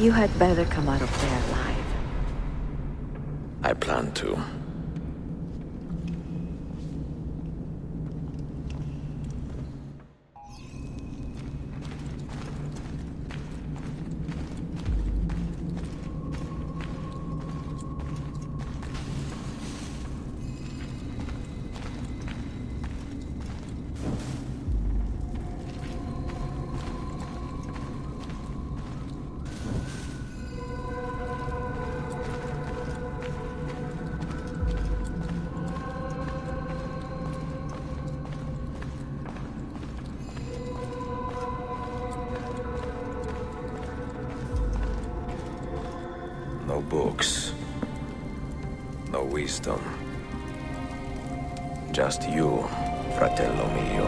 You had better come out of there alive. I plan to. No books. No wisdom. Just you, fratello mio.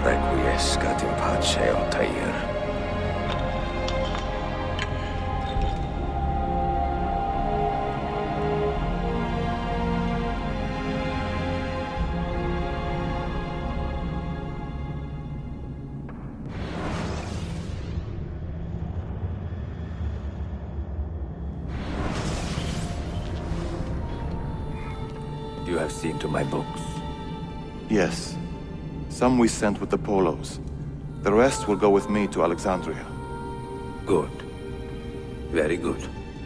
Requiescat in pace, Altair. You have seen to my books. Yes. Some we sent with the Polos. The rest will go with me to Alexandria. Good. Very good.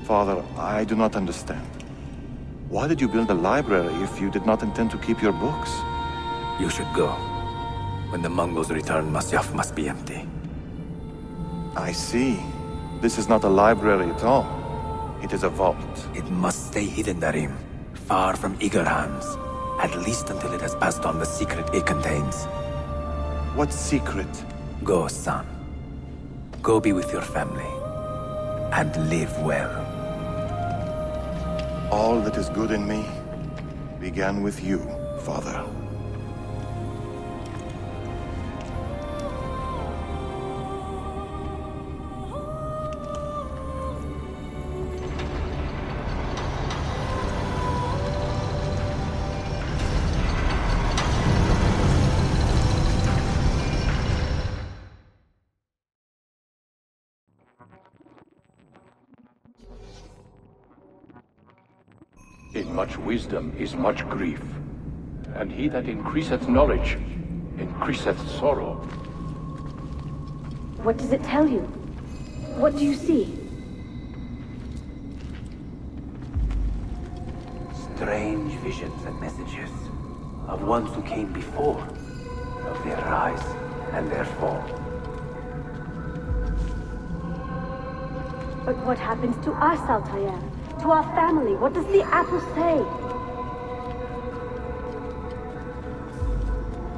Father, I do not understand. Why did you build a library if you did not intend to keep your books? You should go. When the Mongols return, Masyaf must be empty. I see. This is not a library at all. It is a vault. It must stay hidden, Darim. Far from eager hands. At least until it has passed on the secret it contains. What secret? Go, son. Go be with your family. And live well. All that is good in me began with you, Father. In much wisdom is much grief, and he that increaseth knowledge increaseth sorrow. What does it tell you? What do you see? Strange visions and messages of ones who came before, of their rise and their fall. But what happens to us, Altair? To our family? What does the apple say?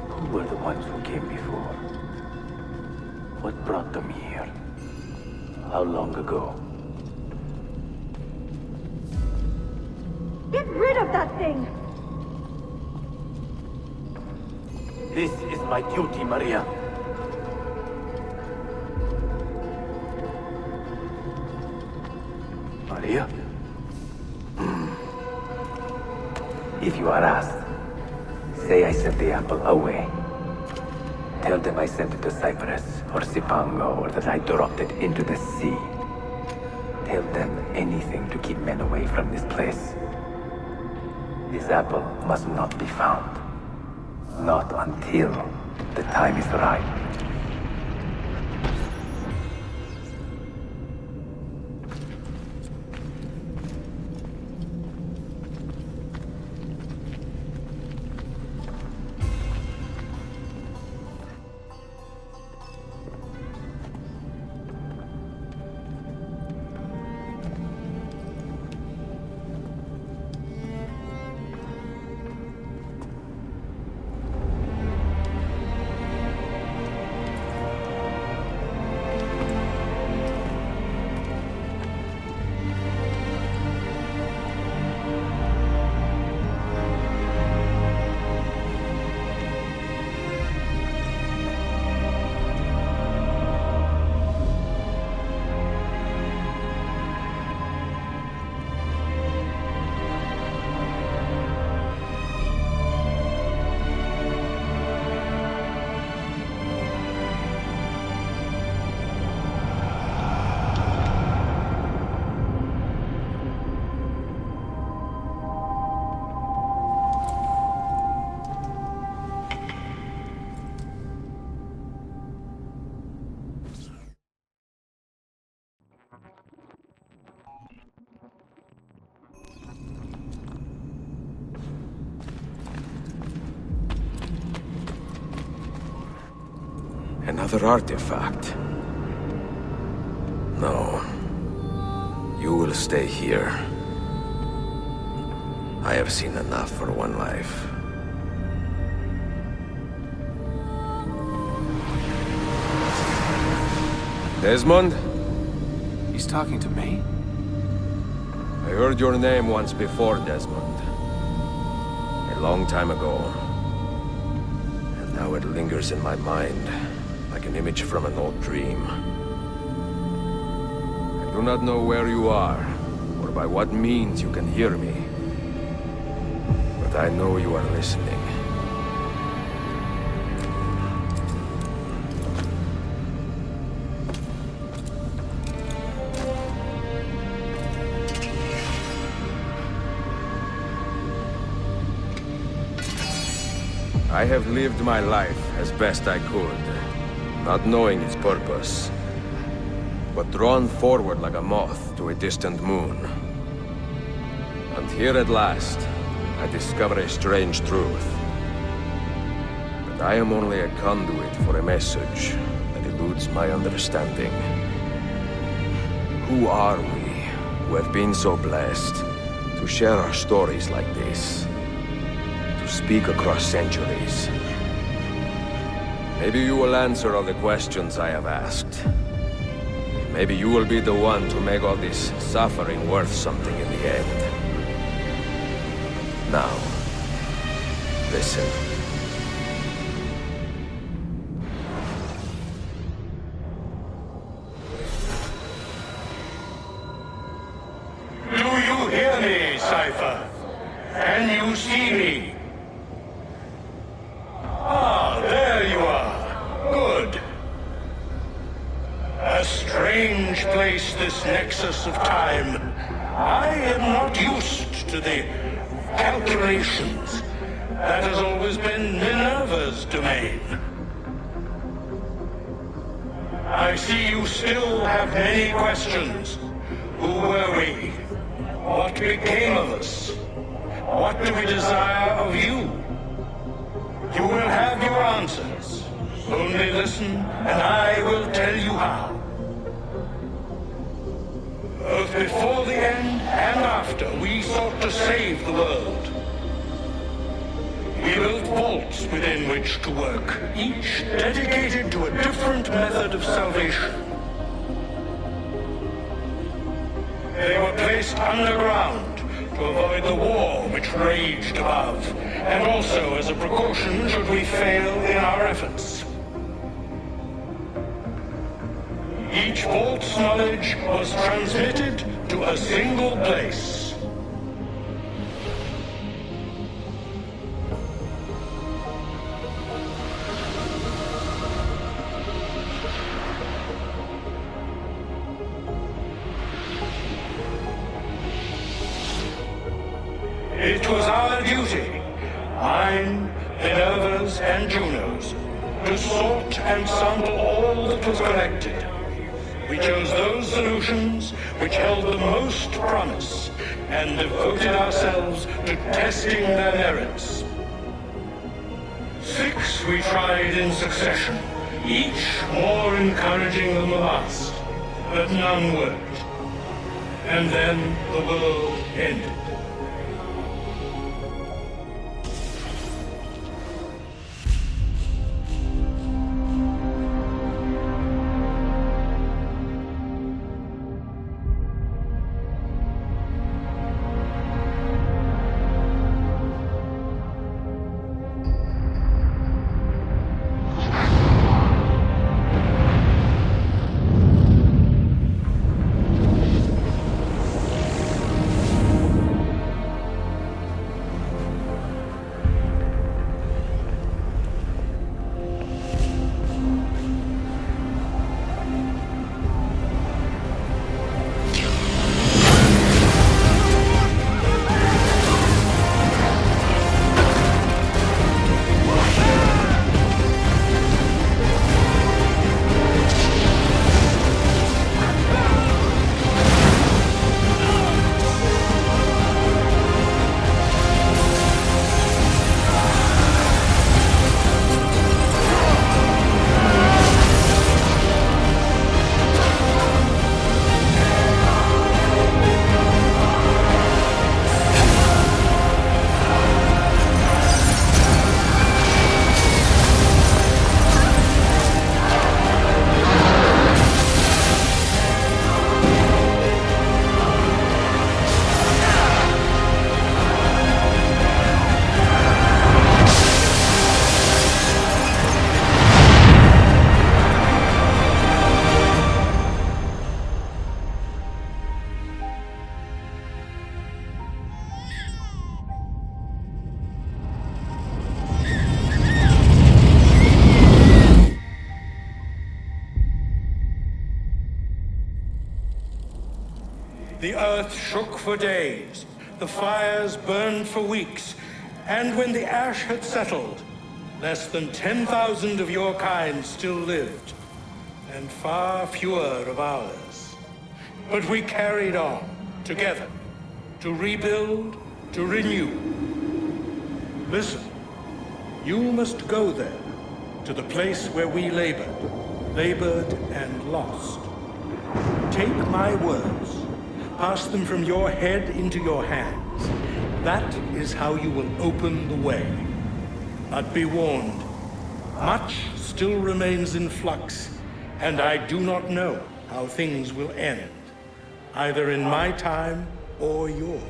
Who were the ones who came before? What brought them here? How long ago? Get rid of that thing! This is my duty, Maria. Maria? If you are asked, say I sent the apple away. Tell them I sent it to Cyprus or Cipango, or that I dropped it into the sea. Tell them anything to keep men away from this place. This apple must not be found. Not until the time is right. Another artifact. No. You will stay here. I have seen enough for one life. Desmond? He's talking to me? I heard your name once before, Desmond. A long time ago. And now it lingers in my mind, like an image from an old dream. I do not know where you are, or by what means you can hear me. But I know you are listening. I have lived my life as best I could, not knowing its purpose, but drawn forward like a moth to a distant moon. And here at last, I discover a strange truth. That I am only a conduit for a message that eludes my understanding. Who are we, who have been so blessed, to share our stories like this? To speak across centuries. Maybe you will answer all the questions I have asked. Maybe you will be the one to make all this suffering worth something in the end. Now, listen. Do you hear me, Cypher? Can you see me? Ah, there you are. Good. A strange place, this nexus of time. I am not used to the calculations. That has always been Minerva's domain. I see you still have many questions. Who were we? What became of us? What do we desire of you? You will have your answers. Only listen, and I will tell you how. Both before the end and after, we sought to save the world. We built vaults within which to work, each dedicated to a different method of salvation. They were placed underground to avoid the war which raged above, and also as a precaution should we fail in our efforts. Each vault's knowledge was transmitted to a single place. It was our duty, mine, Minerva's, and Juno's, to sort and sample all that was collected. We chose those solutions which held the most promise, and devoted ourselves to testing their merits. 6 we tried in succession, each more encouraging than the last, but none worked. And then the world ended. The earth shook for days, the fires burned for weeks, and when the ash had settled, less than 10,000 of your kind still lived, and far fewer of ours. But we carried on, together, to rebuild, to renew. Listen, you must go there, to the place where we labored and lost. Take my words, pass them from your head into your hands. That is how you will open the way. But be warned, much still remains in flux, and I do not know how things will end, either in my time or yours.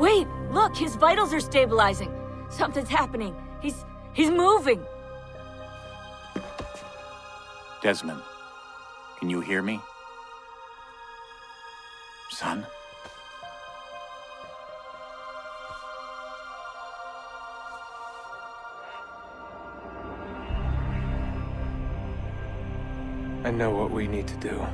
Wait, look, his vitals are stabilizing. Something's happening. He's moving. Desmond, can you hear me? Son? I know what we need to do.